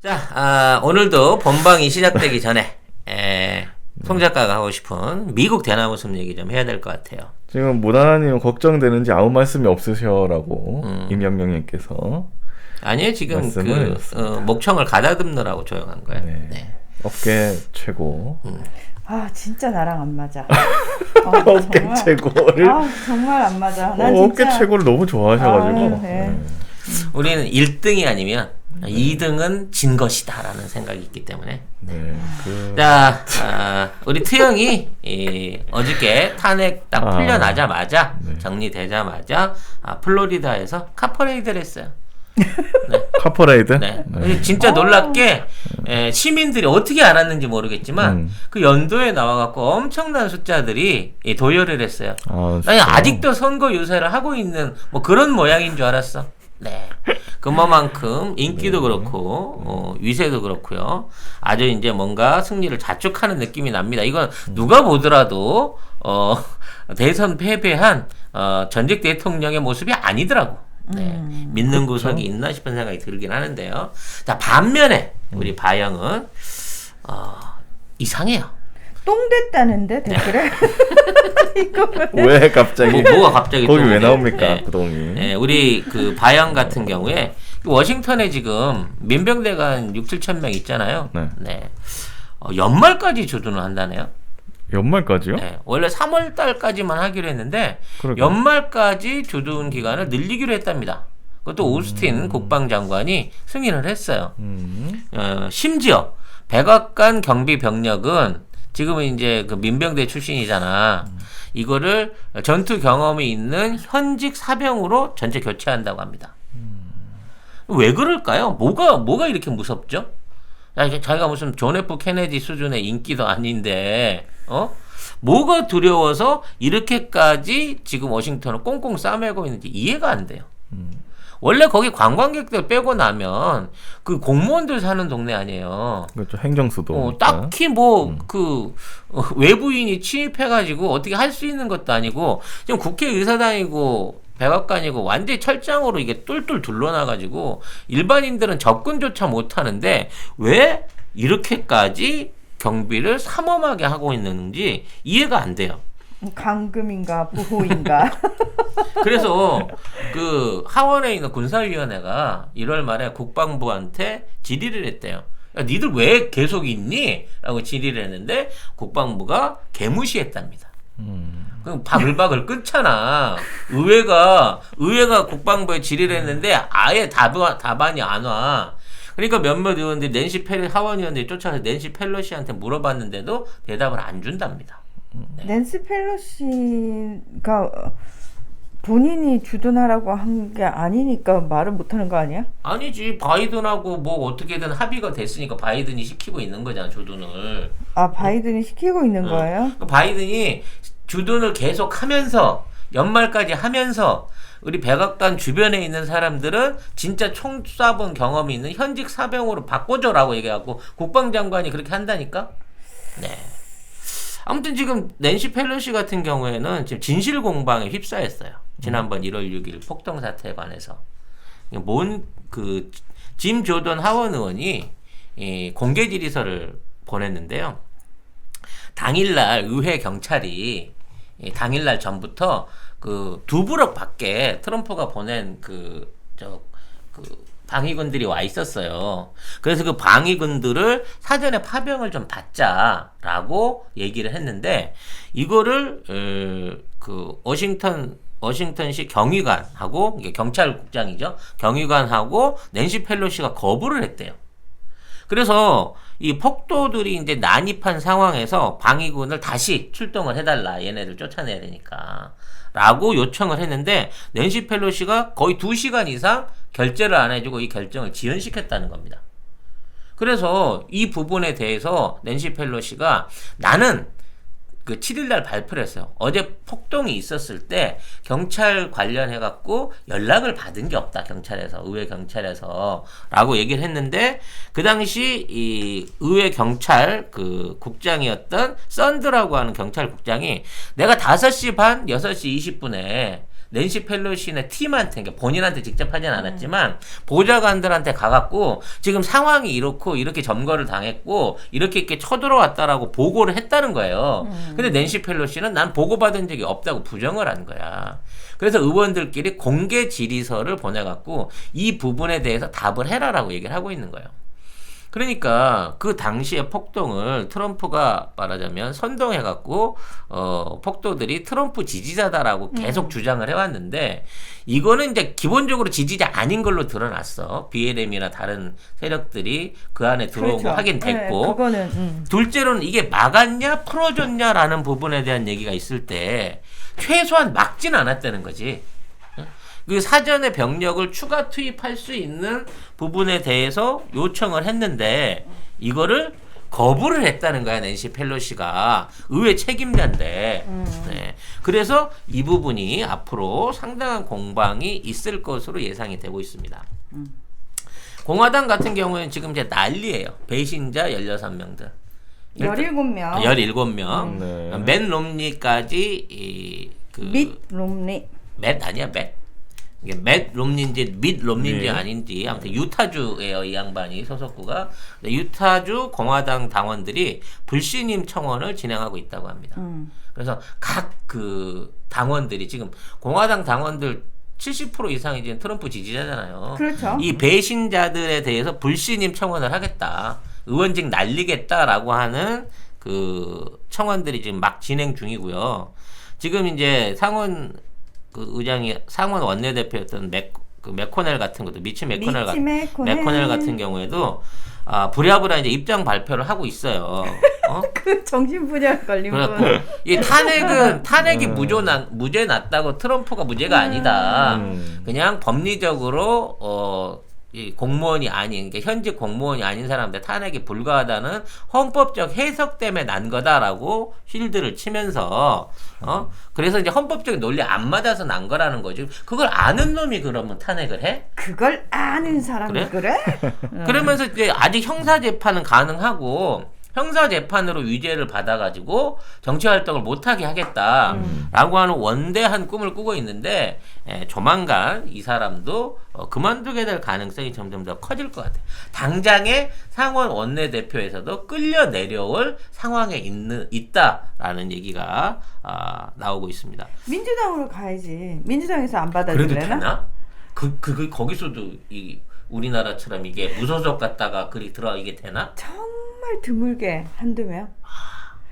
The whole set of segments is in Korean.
자, 오늘도 본방이 시작되기 전에 송 작가가 하고 싶은 미국 대나무숲 얘기 좀 해야 될 것 같아요. 지금 모나나님 걱정되는지 아무 말씀이 없으셔라고 임영영님께서 아니요, 지금 목청을 가다듬느라고 조용한 거예요. 네. 네. 업계 최고. 아 진짜 나랑 안 맞아. 업계 정말, 최고를. 정말 안 맞아. 난 업계 진짜 최고를 너무 좋아하셔가지고. 네. 우리는 1등이 아니면 2등은 진 것이다라는 생각이 있기 때문에. 네. 자, 우리 트영이 어저께 탄핵 딱 풀려나자마자 정리되자마자 플로리다에서 카퍼레이드를 했어요. 네. 카퍼레이드? 네. 진짜 놀랍게 시민들이 어떻게 알았는지 모르겠지만 그 연도에 나와갖고 엄청난 숫자들이 도열을 했어요. 아니, 아직도 선거 유세를 하고 있는 뭐 그런 모양인 줄 알았어. 네. 그만큼 인기도 그렇고 위세도 그렇고요. 아주 이제 뭔가 승리를 자축하는 느낌이 납니다. 이건 누가 보더라도 대선 패배한 전직 대통령의 모습이 아니더라고. 네. 믿는 구석이 있나 싶은 생각이 들긴 하는데요. 자, 반면에 우리 바영은 이상해요. 똥 됐다는데 댓글에. 이거 왜 갑자기? 뭐가 갑자기 거기 왜 나옵니까? 네. 그 동이. 네, 우리 그 바영 같은 경우에 워싱턴에 지금 민병대가 한 6-7천 명 있잖아요. 네. 연말까지 주둔을 한다네요. 연말까지요? 네, 원래 3월 달까지만 하기로 했는데 연말까지 주둔 기간을 늘리기로 했답니다. 그것도 오스틴 국방장관이 승인을 했어요. 심지어 백악관 경비 병력은 지금은 이제 그 민병대 출신이잖아. 이거를 전투 경험이 있는 현직 사병으로 전체 교체한다고 합니다. 왜 그럴까요? 뭐가 이렇게 무섭죠? 자기가 무슨 존 F 케네디 수준의 인기도 아닌데, 뭐가 두려워서 이렇게까지 지금 워싱턴을 꽁꽁 싸매고 있는지 이해가 안 돼요. 원래 거기 관광객들 빼고 나면 그 공무원들 사는 동네 아니에요. 그렇죠. 행정수도. 딱히 외부인이 침입해가지고 어떻게 할 수 있는 것도 아니고 지금 국회의사당이고 백악관이고 완전히 철장으로 이게 똘똘 둘러놔가지고 일반인들은 접근조차 못하는데 왜 이렇게까지 경비를 삼엄하게 하고 있는지 이해가 안 돼요. 감금인가 부호인가. 그래서 그 하원에 있는 군사위원회가 1월 말에 국방부한테 질의를 했대요. 야, 니들 왜 계속 있니? 라고 질의를 했는데 국방부가 개무시했답니다. 그럼 바글바글 끊잖아. 의회가 국방부에 질의를 했는데 아예 답안이 안 와. 그러니까 몇몇 의원들이 하원 의원들이 쫓아서 낸시 펠로시한테 물어봤는데도 대답을 안 준답니다. 네. 낸시 펠로시가 본인이 주둔하라고 한 게 아니니까 말을 못하는 거 아니야? 아니지. 바이든하고 뭐 어떻게든 합의가 됐으니까 바이든이 시키고 있는 거잖아, 주둔을. 바이든이 시키고 있는 거예요? 그러니까 바이든이 주둔을 계속 하면서 연말까지 하면서 우리 백악관 주변에 있는 사람들은 진짜 총 쏴본 경험이 있는 현직 사병으로 바꿔줘라고 얘기하고 국방장관이 그렇게 한다니까? 네. 아무튼 지금 낸시 펠로시 같은 경우에는 지금 진실 공방에 휩싸였어요. 지난번 1월 6일 폭동 사태에 관해서. 짐 조던 하원 의원이 공개 질의서를 보냈는데요. 당일날 의회 경찰이 당일날 전부터 그 두 부럭 밖에 트럼프가 보낸 방위군들이 와 있었어요. 그래서 그 방위군들을 사전에 파병을 좀 받자라고 얘기를 했는데 이거를 그 워싱턴시 경위관하고 이게 경찰국장이죠. 경위관하고 낸시 펠로시가 거부를 했대요. 그래서 이 폭도들이 이제 난입한 상황에서 방위군을 다시 출동을 해달라. 얘네들 쫓아내야 되니까. 라고 요청을 했는데 낸시 펠로시가 거의 2시간 이상 결재를 안 해주고 이 결정을 지연시켰다는 겁니다. 그래서 이 부분에 대해서 낸시 펠로시가 나는 그 7일날 발표를 했어요. 어제 폭동이 있었을 때 경찰 관련해갖고 연락을 받은 게 없다. 경찰에서, 의회 경찰에서. 라고 얘기를 했는데, 그 당시 이 의회 경찰 그 국장이었던 썬드라고 하는 경찰 국장이 내가 5시 반, 6시 20분에 낸시 펠로시의 팀한테, 그러니까 본인한테 직접 하진 않았지만 보좌관들한테 가갖고 지금 상황이 이렇고 이렇게 점거를 당했고 이렇게 쳐들어왔다라고 보고를 했다는 거예요. 근데 낸시 펠로시는 난 보고받은 적이 없다고 부정을 한 거야. 그래서 의원들끼리 공개 질의서를 보내갖고 이 부분에 대해서 답을 해라라고 얘기를 하고 있는 거예요. 그러니까 그 당시의 폭동을 트럼프가 말하자면 선동해갖고 폭도들이 트럼프 지지자다라고 계속 주장을 해왔는데 이거는 이제 기본적으로 지지자 아닌 걸로 드러났어. BLM이나 다른 세력들이 그 안에 들어오고 그렇죠. 확인됐고 네, 그거는 둘째로는 이게 막았냐 풀어줬냐라는 부분에 대한 얘기가 있을 때 최소한 막진 않았다는 거지. 그 사전에 병력을 추가 투입할 수 있는 부분에 대해서 요청을 했는데 이거를 거부를 했다는 거야. 낸시 펠로시가 의회 책임자인데. 네. 그래서 이 부분이 앞으로 상당한 공방이 있을 것으로 예상이 되고 있습니다. 공화당 같은 경우에는 지금 이제 난리예요. 배신자 16명들. 17명. 17명. 네. 맨 롬니까지 밋 롬니. 맷 아니야, 맷? 이게 맷 롬니인지 밋 롬니인지 네. 아닌지 아무튼 유타주예요, 이 양반이 소속구가. 유타주 공화당 당원들이 불신임 청원을 진행하고 있다고 합니다. 그래서 각 그 당원들이 지금 공화당 당원들 70% 이상이 지금 트럼프 지지자잖아요. 그렇죠. 이 배신자들에 대해서 불신임 청원을 하겠다. 의원직 날리겠다라고 하는 그 청원들이 지금 막 진행 중이고요. 지금 이제 상원 그 의장이 상원 원내대표였던 맥코넬 같은 것도 미치 맥코넬 같은 경우에도 부랴부랴 이제 입장 발표를 하고 있어요. 그 정신분열 걸린 그래갖고 분. 이 탄핵이 무죄 났다고 트럼프가 무죄가 아니다. 그냥 법리적으로 이 공무원이 아닌, 그러니까 현직 공무원이 아닌 사람한테 탄핵이 불가하다는 헌법적 해석 때문에 난 거다라고 쉴드를 치면서 그래서 이제 헌법적인 논리 안 맞아서 난 거라는 거죠. 그걸 아는 놈이 그러면 탄핵을 해? 그걸 아는 사람이 그래? 그러면서 이제 아직 형사 재판은 가능하고 형사 재판으로 유죄를 받아가지고 정치 활동을 못하게 하겠다라고 하는 원대한 꿈을 꾸고 있는데 조만간 이 사람도 그만두게 될 가능성이 점점 더 커질 것 같아요. 당장에 상원 원내대표에서도 끌려 내려올 상황에 있다라는 얘기가 나오고 있습니다. 민주당으로 가야지. 민주당에서 안 그래도 받아줄래나? 되나? 거기서도 이 우리나라처럼 이게 무소속 갔다가 이게 되나? 정말 드물게 한두 명.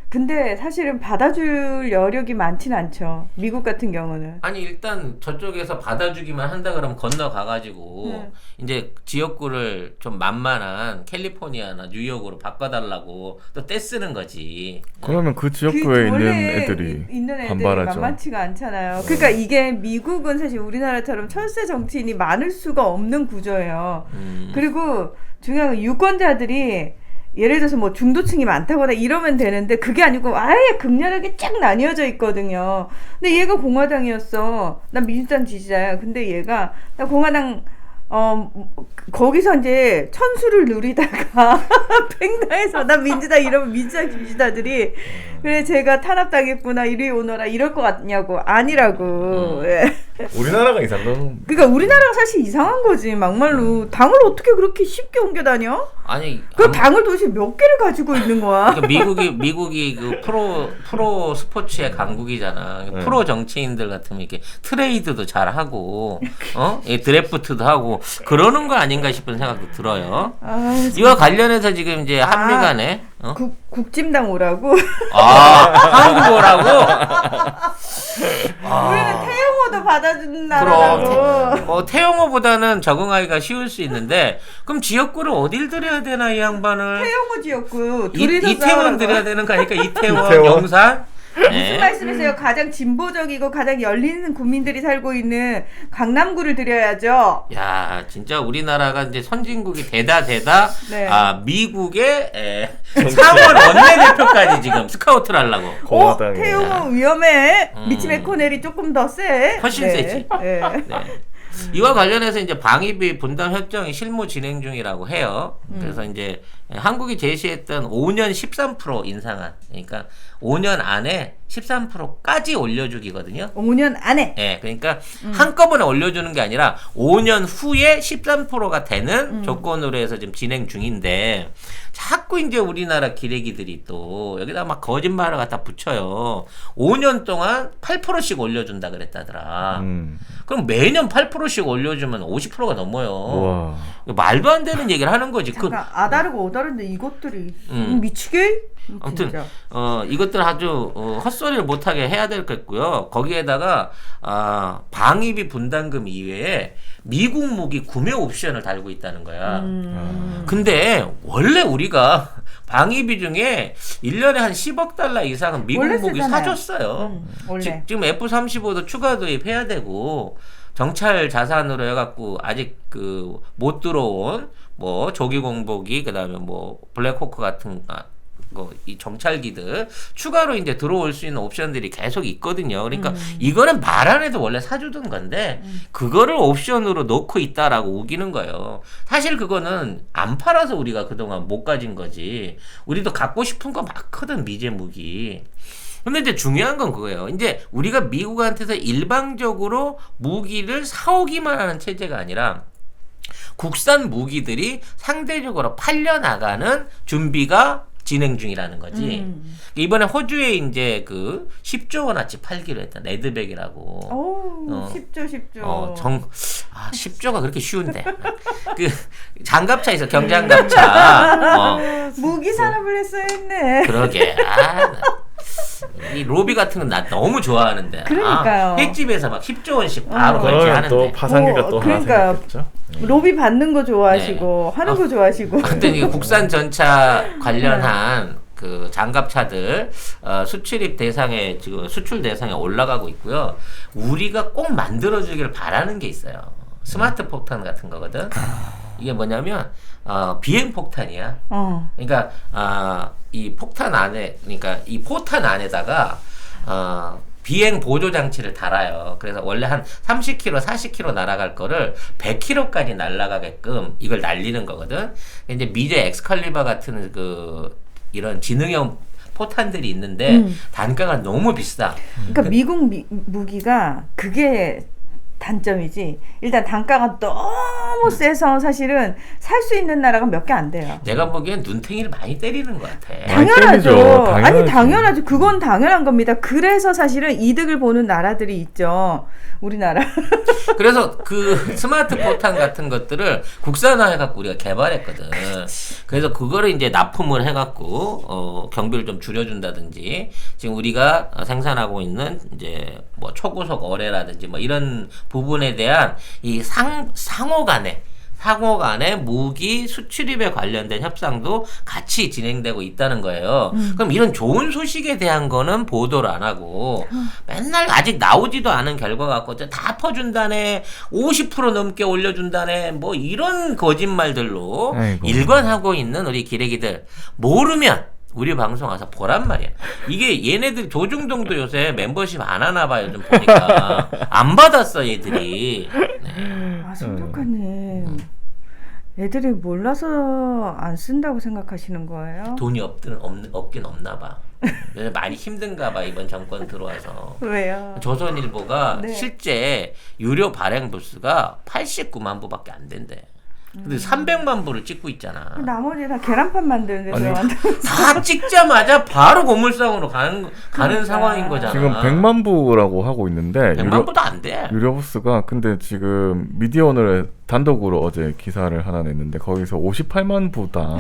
근데 사실은 받아줄 여력이 많진 않죠. 미국 같은 경우는. 아니 일단 저쪽에서 받아주기만 한다 그러면 건너가가지고 이제 지역구를 좀 만만한 캘리포니아나 뉴욕으로 바꿔달라고 또 떼쓰는 거지. 그러면 그 지역구에 있는 애들이 반발하죠. 만만치가 않잖아요. 그러니까 이게 미국은 사실 우리나라처럼 철새 정치인이 많을 수가 없는 구조예요. 그리고 중요한 건 유권자들이 예를 들어서 뭐 중도층이 많다거나 이러면 되는데 그게 아니고 아예 극렬하게 쫙 나뉘어져 있거든요. 근데 얘가 공화당이었어. 난 민주당 지지자야. 근데 얘가 나 공화당 거기서 이제 천수를 누리다가 팽당해서 나 민주당 이러면 민주당 지지자들이 그래 제가 탄압당했구나 이리 오너라 이럴 것 같냐고. 아니라고. 예. 우리나라가 이상한. 그러니까 우리나라가 사실 이상한 거지. 막말로 당을 어떻게 그렇게 쉽게 옮겨 다녀? 아니 그 당을 도대체 몇 개를 가지고 있는 거야? 그러니까 미국이 그 프로 스포츠의 강국이잖아. 프로 정치인들 같으면 이렇게 트레이드도 잘 하고 드래프트도 하고 그러는 거 아닌가 싶은 생각도 들어요. 이와 관련해서 지금 이제 한미 간에 국짐당 오라고? 한국 오라고? 우리는 태영호도 받아주는 나라라고. 그럼 태영호보다는 적응하기가 쉬울 수 있는데 그럼 지역구를 어딜 드려야 되나 이 양반을? 태영호 지역구 둘이서 이태원 드려야 되는 거 아니까 이태원, 영산? 무슨 말씀이세요? 가장 진보적이고 가장 열리는 국민들이 살고 있는 강남구를 드려야죠. 야, 진짜 우리나라가 이제 선진국이 되다 네. 미국의 상원 원내대표까지 지금 스카우트를 하려고. 태용호 위험해. 미치 맥코넬이 조금 더 세. 훨씬 세지. 네. 네. 이와 관련해서 이제 방위비 분담 협정이 실무 진행 중이라고 해요. 그래서 이제 한국이 제시했던 5년 13% 인상안, 그러니까 5년 안에 13%까지 올려주기거든요. 5년 안에. 네, 그러니까 한꺼번에 올려주는 게 아니라 5년 후에 13%가 되는 조건으로 해서 지금 진행 중인데 자꾸 이제 우리나라 기레기들이 또 여기다 막 거짓말을 갖다 붙여요. 5년 동안 8%씩 올려준다 그랬다더라. 그럼 매년 8%씩 올려주면 50%가 넘어요. 와. 말도 안 되는 얘기를 하는 거지. 잠깐 아다르고 오다른데 이것들이 미치게? 아무튼 진짜. 이것들 아주 헛소리를 못하게 해야 될 것 같고요. 거기에다가 방위비 분담금 이외에 미국 무기 구매 옵션을 달고 있다는 거야. 근데 원래 우리가 방위비 중에 1년에 한 10억 달러 이상은 미국 원래 무기 쓰잖아요. 사줬어요. 원래. 지금 F-35도 추가 도입해야 되고 정찰 자산으로 해갖고 아직 그 못 들어온 뭐 조기 공복이 그다음에 뭐 블랙호크 같은 이 정찰기들 추가로 이제 들어올 수 있는 옵션들이 계속 있거든요. 그러니까 이거는 말 안 해도 원래 사주던 건데 그거를 옵션으로 놓고 있다라고 우기는 거예요. 사실 그거는 안 팔아서 우리가 그동안 못 가진 거지. 우리도 갖고 싶은 거 많거든, 미제 무기. 근데 이제 중요한 건 그거예요. 이제 우리가 미국한테서 일방적으로 무기를 사오기만 하는 체제가 아니라 국산 무기들이 상대적으로 팔려나가는 준비가 진행 중이라는 거지. 이번에 호주에 이제 그 10조 원어치 팔기로 했다. 레드백이라고. 오, 10조. 10조가 그렇게 쉬운데. 그 장갑차 있어, 경장갑차. 무기 산업을 했어야 했네. 그러게. 이 로비 같은 건 나 너무 좋아하는데. 그러니까요. 횟집에서 막 10조 원씩 바로 결제하는데. 또 파산기가 또 하나 그러니까요. 생겼겠죠. 로비 받는 거 좋아하시고 하는 거 좋아하시고. 하여튼 이게 국산 전차 관련한 그 장갑차들 수출입 대상에 지금 수출 대상에 올라가고 있고요. 우리가 꼭 만들어주길 바라는 게 있어요. 스마트 폭탄 같은 거거든. 이게 뭐냐면 비행 폭탄이야. 그러니까 이 폭탄 안에, 그러니까 이 포탄 안에다가 비행 보조 장치를 달아요. 그래서 원래 한 30km, 40km 날아갈 거를 100km까지 날아가게끔 이걸 날리는 거거든. 이제 미제 엑스칼리버 같은 그 이런 지능형 포탄들이 있는데 단가가 너무 비싸. 그러니까 미국 무기가 그게 단점이지. 일단 단가가 너무 세서 사실은 살 수 있는 나라가 몇 개 안 돼요. 내가 보기엔 눈탱이를 많이 때리는 것 같아. 당연하죠. 때리죠. 아니 당연하죠. 그건 당연한 겁니다. 그래서 사실은 이득을 보는 나라들이 있죠. 우리나라. 그래서 그 스마트 포탄 같은 것들을 국산화해갖고 우리가 개발했거든. 그래서 그거를 이제 납품을 해갖고 경비를 좀 줄여준다든지 지금 우리가 생산하고 있는 이제 뭐 초고속 어뢰라든지 뭐 이런 부분에 대한 이 상호 간의 무기 수출입에 관련된 협상도 같이 진행되고 있다는 거예요. 그럼 이런 좋은 소식에 대한 거는 보도를 안 하고 맨날 아직 나오지도 않은 결과 갖고 다 퍼준다네, 50% 넘게 올려준다네, 뭐 이런 거짓말들로 아이고. 일관하고 있는 우리 기레기들 모르면 우리 방송 와서 보란 말이야. 이게 얘네들 조중동도 요새 멤버십 안 하나 봐요. 좀 보니까 안 받았어 얘들이. 네. 아 손석환님. 애들이 몰라서 안 쓴다고 생각하시는 거예요? 돈이 없긴 없나 봐. 요새 많이 힘든가 봐, 이번 정권 들어와서. 왜요? 조선일보가 네. 실제 유료 발행 부수가 89만 부밖에 안 된대. 근데 300만 부를 찍고 있잖아. 나머지 다 계란판 만드는데 들어간다. 다 찍자마자 바로 고물상으로 가는 상황인 거잖아. 지금 100만 부라고 하고 있는데 100만 부도 안 돼. 유료부스가 근데 지금 미디어오늘 단독으로 어제 기사를 하나 냈는데 거기서 58만 부다.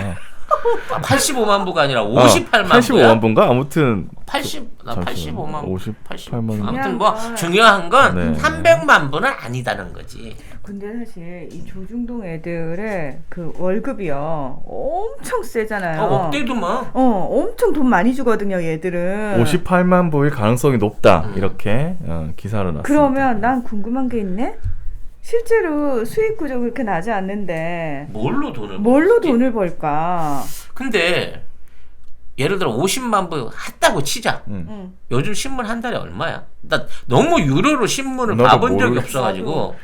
85만 부가 아니라 58만 부야. 85만 부인가? 아무튼 85만 부. 58만. 아무튼 뭐 중요한 건 네. 300만 부는 아니다는 거지. 근데 사실 이 조중동 애들의 그 월급이요 엄청 세잖아요. 억대도만. 엄청 돈 많이 주거든요, 얘들은. 58만 부일 가능성이 높다. 이렇게 기사를 났습니다. 그러면 난 궁금한 게 있네. 실제로 수익 구조 그렇게 나지 않는데 뭘로 돈을 뭘로 벌지? 돈을 벌까? 근데 예를 들어 50만 부 했다고 치자. 응. 요즘 신문 한 달에 얼마야? 나 너무 유료로 신문을 나도 봐본 적이 모르겠어. 없어가지고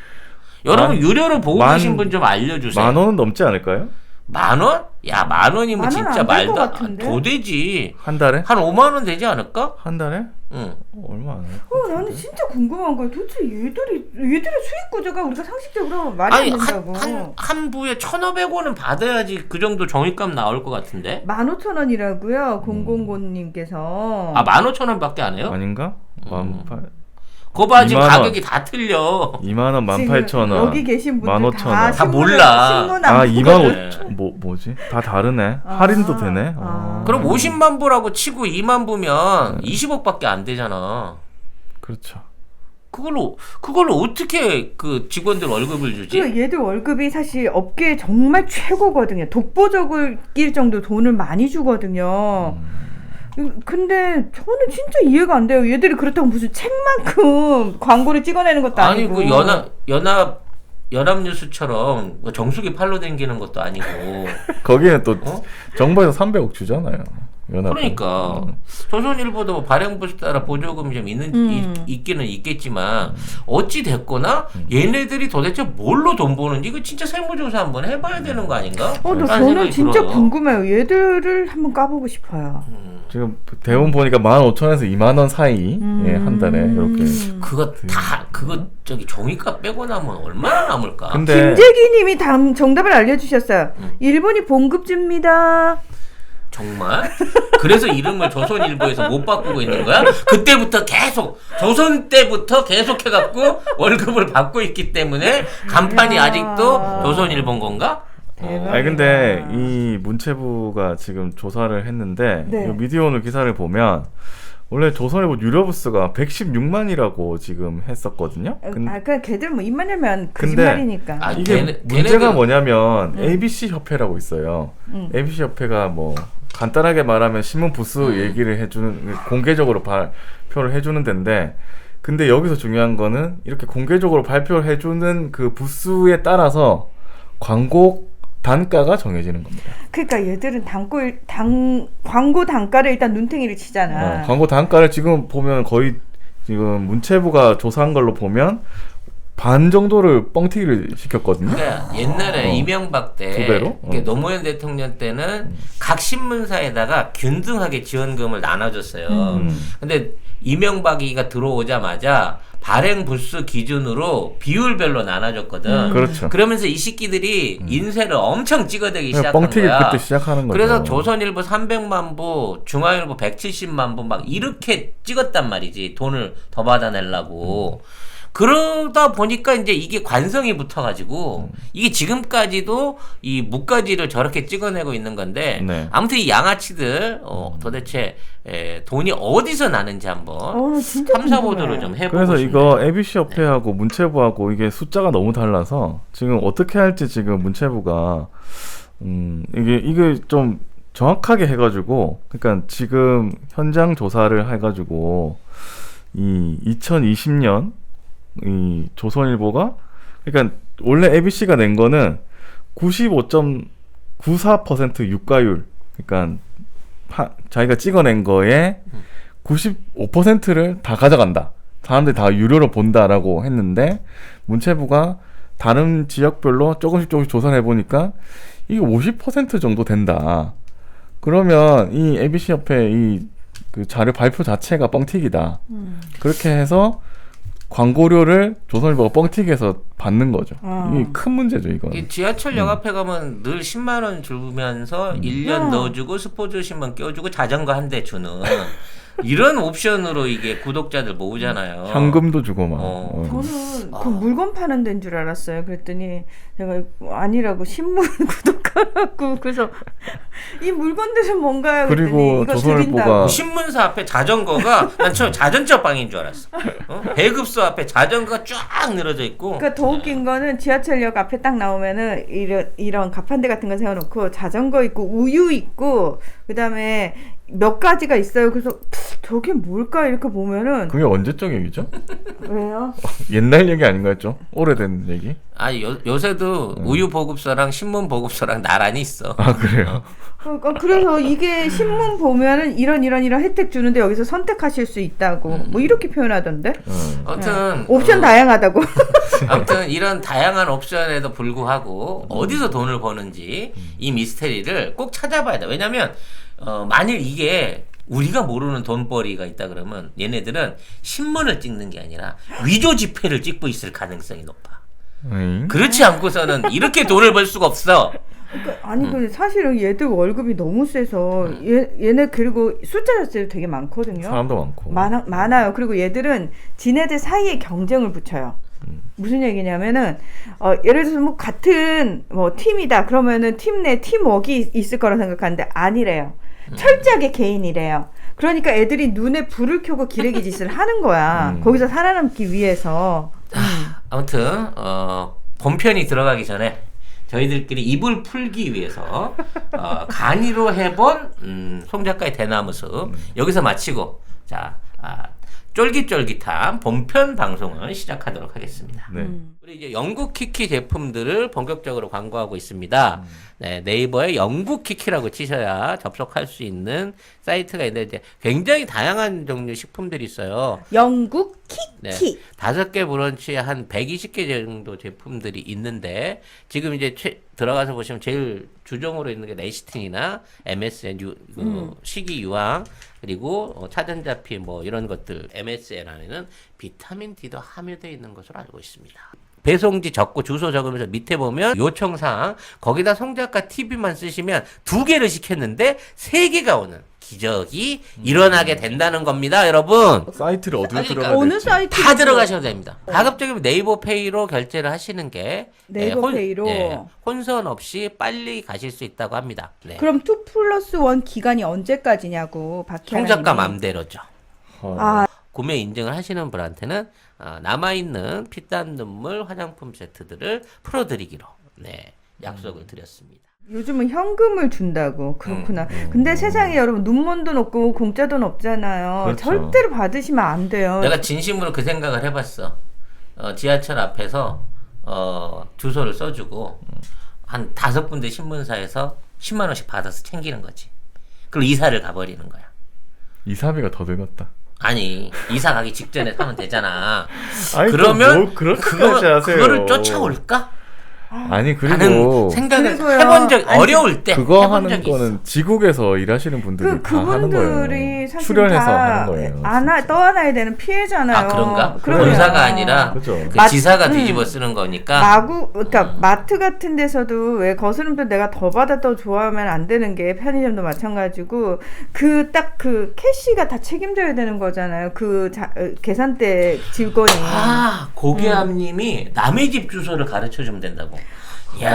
여러분 유료로 보고 만- 계신 분 좀 알려주세요. 10,000원은 넘지 않을까요? 10,000원? 야, 10,000원이면 만 원 진짜 안될것 말도 같은데? 더 되지. 한 달에? 한 5만 원 되지 않을까? 한 달에? 응. 얼마 안 해. 나는 진짜 궁금한 거야. 도대체 얘들의 수익 구조가 우리가 상식적으로 말이 아니 안 된다고. 한 부에 1,500원은 받아야지 그 정도 정의값 나올 것 같은데. 15,000원이라고요. 000님께서. 아 15,000원밖에 안 해요? 아닌가? 18,000원. 그거 봐 지금 2만 원. 가격이 다 틀려. 2만원, 18,000원. 여기 계신 분들 15,000원. 다 몰라. 신문 아, 안 2만 뭐지? 다 다르네. 할인도 되네. 그럼 50만 부라고 치고 2만 부면 20억밖에 안 되잖아. 그렇죠. 그걸로 어떻게 그 직원들 월급을 주지? 그 얘들 월급이 사실 업계 정말 최고거든요. 독보적일 정도 돈을 많이 주거든요. 근데 저는 진짜 이해가 안 돼요. 얘들이 그렇다고 무슨 책만큼 광고를 찍어내는 것도 아니 아니고. 그 연합뉴스처럼 뭐 정수기 팔로 댕기는 것도 아니고. 거기는 또 정부에서 300억 주잖아요. 연합. 그러니까 조선일보도 뭐 발행부에 따라 보조금이 좀 있기는 있겠지만 어찌 됐거나 얘네들이 도대체 뭘로 돈 버는지 이거 진짜 세무조사 한번 해봐야 되는 거 아닌가? 나 라는 저는 생각이 진짜 들어요. 궁금해요. 얘들을 한번 까보고 싶어요. 지금 대본 보니까 15,000원에서 2만 원 사이 예, 한 달에 이렇게. 그거 저기 종이값 빼고 나면 얼마나 남을까? 근데 김재기님이 정답을 알려주셨어요. 일본이 봉급줍니다. 정말? 그래서 이름을 조선일보에서 못 바꾸고 있는 거야? 그때부터 계속 조선 때부터 계속 해갖고 월급을 받고 있기 때문에 간판이 이야. 아직도 조선일보인 건가? 대박이다. 아니 근데 이 문체부가 지금 조사를 했는데 네. 이 미디어오늘 기사를 보면 원래 조선일보 유료 부스가 116만이라고 지금 했었거든요. 그냥 걔들 뭐 입만 열면 근데 거짓말이니까. 아, 이게 문제가 뭐냐면 ABC 협회라고 있어요. ABC 협회가 뭐 간단하게 말하면 신문 부스 얘기를 해주는 공개적으로 발표를 해주는 데인데 근데 여기서 중요한 거는 이렇게 공개적으로 발표를 해주는 그 부스에 따라서 광고 단가가 정해지는 겁니다. 그러니까 얘들은 광고 단가를 일단 눈탱이를 치잖아. 광고 단가를 지금 보면 거의 지금 문체부가 조사한 걸로 보면 반 정도를 뻥튀기를 시켰거든요. 그러니까 옛날에 이명박 때 2배로? 이게 노무현 대통령 때는 각 신문사에다가 균등하게 지원금을 나눠줬어요. 근데 이명박이가 들어오자마자 발행 부스 기준으로 비율별로 나눠줬거든. 그렇죠. 그러면서 이 새끼들이 인쇄를 엄청 찍어대기 시작한 뻥튀기 거야. 그때 시작하는 거죠. 그래서 조선일보 300만 부, 중앙일보 170만 부 막 이렇게 찍었단 말이지. 돈을 더 받아내려고. 그러다 보니까 이제 이게 관성이 붙어가지고 이게 지금까지도 이 무가지를 저렇게 찍어내고 있는 건데 네. 아무튼 이 양아치들 도대체 돈이 어디서 나는지 한번 진짜 탐사 궁금해. 보도를 좀 해보고 그래서 싶네요. 이거 ABC 협회하고 문체부하고 이게 숫자가 너무 달라서 지금 어떻게 할지 지금 문체부가 이게 좀 정확하게 해가지고 그러니까 지금 현장 조사를 해가지고 이 2020년 이 조선일보가 그러니까 원래 ABC가 낸 거는 95.94% 유가율 그러니까 자기가 찍어낸 거에 95%를 다 가져간다. 사람들이 다 유료로 본다라고 했는데 문체부가 다른 지역별로 조금씩 조사를 해보니까 이게 50% 정도 된다. 그러면 이 ABC 협회 그 자료 발표 자체가 뻥튀기다. 그렇게 해서 광고료를 조선일보가 뻥튀기해서 받는 거죠. 이게 큰 문제죠, 이거. 이 지하철역 앞에 가면 늘 10만 원 주면서 1년 넣어주고 스포츠 신문 껴주고 자전거 한 대 주는 이런 옵션으로 이게 구독자들 모으잖아요. 현금도 주고 막. 저는 그 물건 파는 데인 줄 알았어요. 그랬더니 제가 아니라고 신문 구독하라고 그래서 이 물건들은 뭔가요? 그리고 그랬더니 이거 조선일보가 드린다고. 신문사 앞에 자전거가 난 처음 자전거 방인 줄 알았어. 배급소 앞에 자전거가 쫙 늘어져 있고. 그러니까 더 웃긴 거는 지하철역 앞에 딱 나오면은 이런 가판대 같은 거 세워놓고 자전거 있고 우유 있고 그다음에 몇 가지가 있어요. 그래서 저게 뭘까 이렇게 보면은 그게 언제적 얘기죠? 왜요? 옛날 얘기 아닌가요? 좀 오래된 얘기? 아니 요새도 우유 보급소랑 신문 보급소랑 나란히 있어. 아 그래요? 그러니까 그래서 이게 신문 보면은 이런 혜택 주는데 여기서 선택하실 수 있다고 뭐 이렇게 표현하던데. 아무튼 옵션 다양하다고. 아무튼 이런 다양한 옵션에도 불구하고 어디서 돈을 버는지 이 미스테리를 꼭 찾아봐야 돼. 왜냐면 만일 이게 우리가 모르는 돈벌이가 있다 그러면 얘네들은 신문을 찍는 게 아니라 위조 지폐를 찍고 있을 가능성이 높아. 그렇지 않고서는 이렇게 돈을 벌 수가 없어. 그러니까 아니 근데 사실은 얘들 월급이 너무 세서 얘네 그리고 숫자 자체도 되게 많거든요. 사람도 많고. 많아요. 그리고 얘들은 지네들 사이에 경쟁을 붙여요. 무슨 얘기냐면은 예를 들어서 뭐 같은 뭐 팀이다 그러면은 팀 내 팀워크가 있을 거라 생각하는데 아니래요. 철저하게 개인이래요. 그러니까 애들이 눈에 불을 켜고 기레기 짓을 하는 거야. 거기서 살아남기 위해서. 아무튼 본편이 들어가기 전에 저희들끼리 입을 풀기 위해서 간이로 해본 송 작가의 대나무숲 여기서 마치고 자 쫄깃쫄깃한 본편 방송을 시작하도록 하겠습니다. 네. 우리 이제 영국 키키 제품들을 본격적으로 광고하고 있습니다. 네, 네이버에 영국 키키라고 치셔야 접속할 수 있는 사이트가 있는데 이제 굉장히 다양한 종류 식품들이 있어요. 영국 네, 키키. 5개 브런치에 한 120개 정도 제품들이 있는데 지금 이제 들어가서 보시면 제일 주종으로 있는 게 레시틴이나 MSN 식이 유황 그리고 차전자피 뭐 이런 것들 MSN 안에는 비타민 D도 함유되어 있는 것으로 알고 있습니다. 배송지 적고 주소 적으면서 밑에 보면 요청사항 거기다 송 작가 TV만 쓰시면 2개를 시켰는데 3개가 오는 기적이 일어나게 된다는 겁니다, 여러분. 사이트를 어디로 그러니까 들어가야 어느 될지. 사이트 다 들어가셔도 됩니다. 가급적이면 네이버 페이로 결제를 하시는 게 네이버 페이로 혼선 없이 빨리 가실 수 있다고 합니다. 네. 그럼 2+1 기간이 언제까지냐고 송 작가 맘대로죠. 아, 구매 인증을 하시는 분한테는 남아있는 피땀 눈물 화장품 세트들을 풀어드리기로 약속을 드렸습니다. 요즘은 현금을 준다고. 그렇구나. 근데 세상에 여러분 눈먼 돈 없고 공짜 돈 없잖아요. 그렇죠. 절대로 받으시면 안 돼요. 내가 진심으로 그 생각을 해봤어. 지하철 앞에서 주소를 써주고 한 5군데 신문사에서 10만 원씩 받아서 챙기는 거지. 그리고 이사를 가버리는 거야. 이사비가 더 들었다. 아니 이사 가기 직전에 사면 되잖아. 아니, 그러면 뭘 그렇게까지 하세요. 그거를 쫓아올까? 아니 라는 그리고 생각을 그리고요. 해본 적 아니, 어려울 때 그거 해본 하는 적이 거는 있어. 지국에서 일하시는 분들이 다 하는 그분들이 거예요. 사실 출연해서 다 하는 거예요. 떠안아야 되는 피해잖아요. 아 그런가? 그럼요. 본사가 아니라 그죠. 그 지사가 뒤집어 쓰는 거니까. 그러니까 마트 같은 데서도 왜 거스름돈 내가 더 받아 더 좋아하면 안 되는 게 편의점도 마찬가지고 그 캐시가 다 책임져야 되는 거잖아요. 계산대 직원이. 고계암님이 남의 집 주소를 가르쳐 주면 된다고. 야,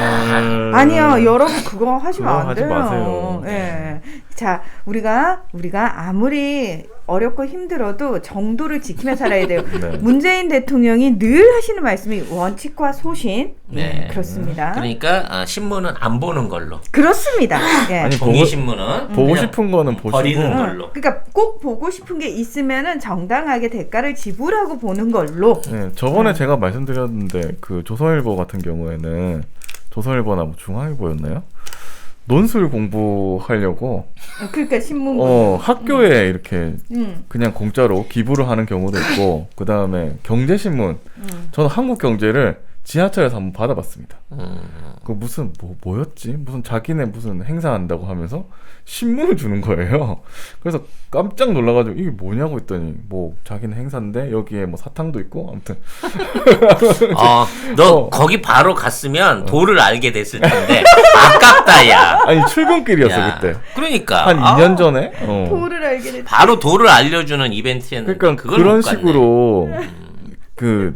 아니요, 여러분 그거 하시면 그거 안 하지 돼요. 마세요. 예. 자, 우리가 아무리 어렵고 힘들어도 정도를 지키며 살아야 돼요. 네. 문재인 대통령이 늘 하시는 말씀이 원칙과 소신. 네. 그렇습니다. 그러니까 신문은 안 보는 걸로. 그렇습니다. 예. 아니 종이 신문은 보고 그냥 싶은 거는 보시고 버리는 걸로. 그러니까 꼭 보고 싶은 게 있으면은 정당하게 대가를 지불하고 보는 걸로. 네, 저번에 제가 말씀드렸는데 그 조선일보 같은 경우에는 조선일보나 뭐 중앙일보였나요? 논술 공부하려고 그러니까 신문. 학교에 이렇게 그냥 공짜로 기부를 하는 경우도 음. 있고 그 다음에 경제신문 저는 한국경제를 지하철에서 한번 받아봤습니다. 그 무슨 뭐였지? 무슨 자기네 무슨 행사한다고 하면서 신문을 주는 거예요. 그래서 깜짝 놀라가지고 이게 뭐냐고 했더니 뭐 자기네 행사인데 여기에 뭐 사탕도 있고 아무튼 너 거기 바로 갔으면 도를 알게 됐을 텐데 아깝다 야. 아니 출근길이었어 야. 그때 그러니까 한 2년 전에 도를 알게 됐다. 바로 도를 알려주는 이벤트였는데 그러니까 그걸 그런 못 갔네. 식으로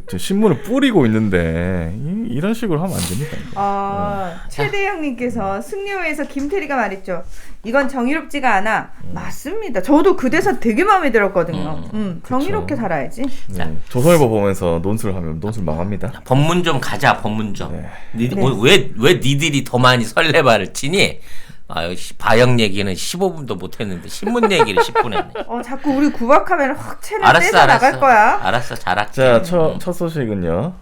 저 신문을 뿌리고 있는데 이런 식으로 하면 안 됩니다. 최대영님께서 승려회에서 김태리가 말했죠. 이건 정의롭지가 않아. 맞습니다. 저도 그 대사 되게 마음에 들었거든요. 정의롭게 살아야지. 네. 조선일보 보면서 논술하면 논술 망합니다. 법문점 가자 법문점. 네. 왜 니들이 더 많이 설레발을 치니? 아유, 바영 얘기는 15분도 못했는데 신문 얘기를 10분 했네. 자꾸 우리 구박하면 확 채널 알았어, 떼서 나갈 거야. 알았어, 잘할게. 자, 첫 소식은요.